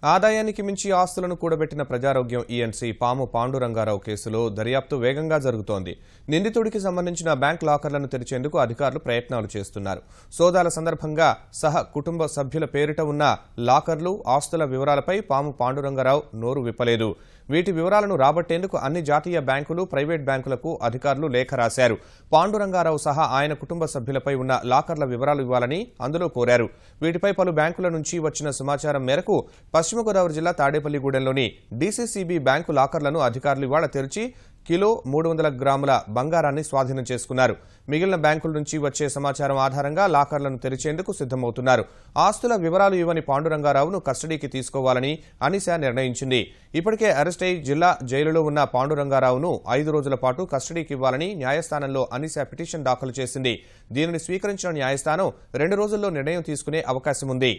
ఆదాయానికి మించి ఆస్తులను కూడబెట్టిన ప్రజారోగ్యం ఈఎన్సీ పాము పాండురంగారావు కేసులో దర్యాప్తు వేగంగా జరుగుతోంది. నిందితుడికి సంబంధించిన బ్యాంక్ లాకర్లను తెరిచేందుకు అధికారులు ప్రయత్నాలు చేస్తున్నారు. సోదాల సందర్భంగా కుటుంబ సభ్యుల పేరిట ఉన్న లాకర్లు, ఆస్తుల వివరాలపై పాము పాండురంగారావు నోరు విప్పలేదు. వీటి వివరాలను రాబట్టేందుకు అన్ని జాతీయ బ్యాంకులు, ప్రైవేట్ బ్యాంకులకు అధికారులు లేఖ రాశారు. పాండురంగారావు సహా ఆయన కుటుంబ సభ్యులపై ఉన్న లాకర్ల వివరాలు ఇవ్వాలని అందులో కోరారు. వీటిపై పలు బ్యాంకుల నుంచి వచ్చిన సమాచారం మేరకు పశ్చిమ గోదావరి జిల్లా తాడేపల్లిగూడెంలోని డీసీసీబీ బ్యాంకు లాకర్లను అధికారులు ఇవాళ తెరిచి కిలో 300 గ్రాముల బంగారాన్ని స్వాధీనం చేసుకున్నారు. మిగిలిన బ్యాంకుల నుంచి వచ్చే సమాచారం ఆధారంగా లాకర్లను తెరిచేందుకు సిద్దమవుతున్నారు. ఆస్తుల వివరాలు ఇవ్వని పాండురంగారావును కస్టడీకి తీసుకోవాలని అనిశా నిర్ణయించింది. ఇప్పటికే అరెస్ట్ అయి జిల్లా జైలులో ఉన్న పాండురంగారావును 5 రోజుల పాటు కస్టడీకి ఇవ్వాలని న్యాయస్థానంలో అనిశా పిటిషన్ దాఖలు చేసింది. దీనిని స్వీకరించిన న్యాయస్థానం 2 రోజుల్లో నిర్ణయం తీసుకునే అవకాశం ఉంది.